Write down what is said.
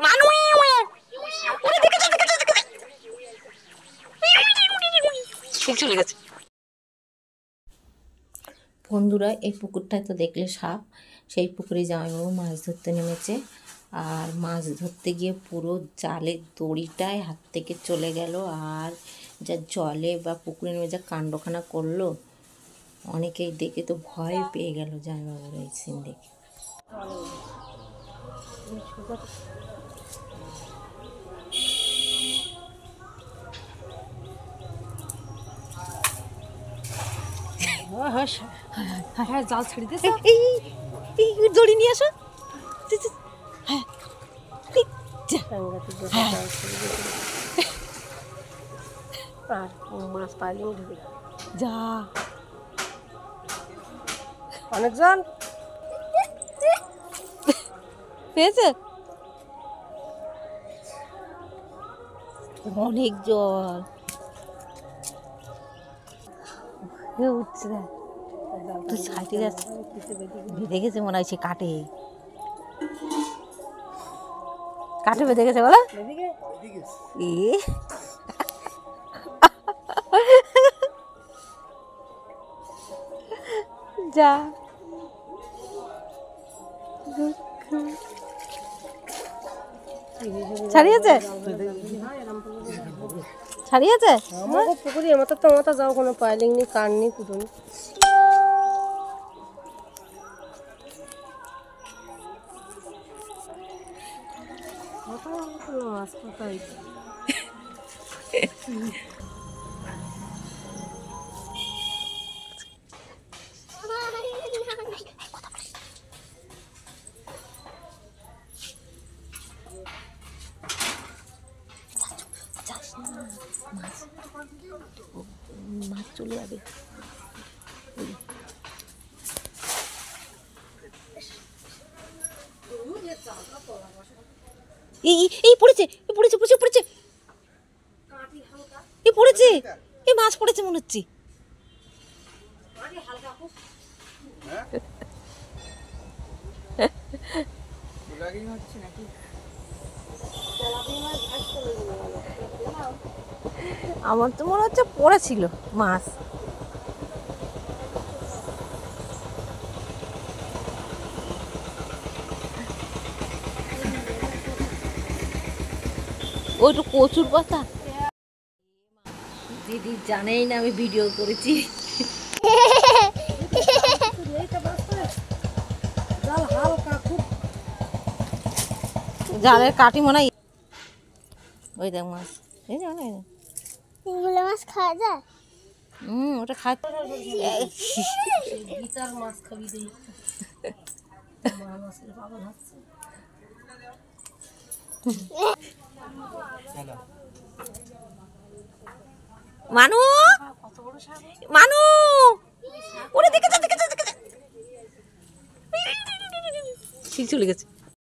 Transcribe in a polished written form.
মানু ওরে দেখেছে চলে গেছে। বন্ধুরা, এই পুকুরটায় তো দেখলে সাপ, সেই পুকুরে জামাইবাবু মাছ ধরতে নেমেছে। আর মাছ ধরতে গিয়ে পুরো জালের দড়িটাই হাত থেকে চলে গেল। আর যা জলে বা পুকুরে নেমে যা কাণ্ডখানা করলো, অনেকেই দেখে তো ভয় পেয়ে গেল জামাইবাবুর এই সিন দেখে। হ্যাঁ, জাল ছেড়ে দিয়েছে। এই দড়ি নিয়ে আসো। হ্যাঁ আর মাছ পাইলে ঢুকে যা অনেকজন পেয়েছে, অনেক জল উঠছে। তুই সাইটে যাচ্ছে, বেঁধে গেছে মনে হয়। সে কাটে কাটে বেঁধে গেছে বলো। যা ছাড়িয়েছে, ছাড়িয়েছে। পুকুরি এমতো তো মতো যাও, কোনো পাইলিং নেই, কান নেই, কুটো নেই। মাছ কোথায় মাছ চলে যাবে। এই পড়েছে, পড়েছে পড়েছে পড়েছে, এই পড়েছে, এই মাছ পড়েছে মনে হচ্ছে। আমার তো মনে হচ্ছে পড়েছিল মাছ। ওইটা কচুর পাতা। দিদি জানেই না আমি ভিডিও করেছি। জালের কাটি মনে হয়। ওই দেখ মাছ, এই যে এগুলো মাছ খাওয়া যায়। ওটা খায়। মাছ খাবি দেই মাছের বাবা হচ্ছে। মানু মানু ওরে দেখেছে দেখেছে দেখেছে চলে গেছে।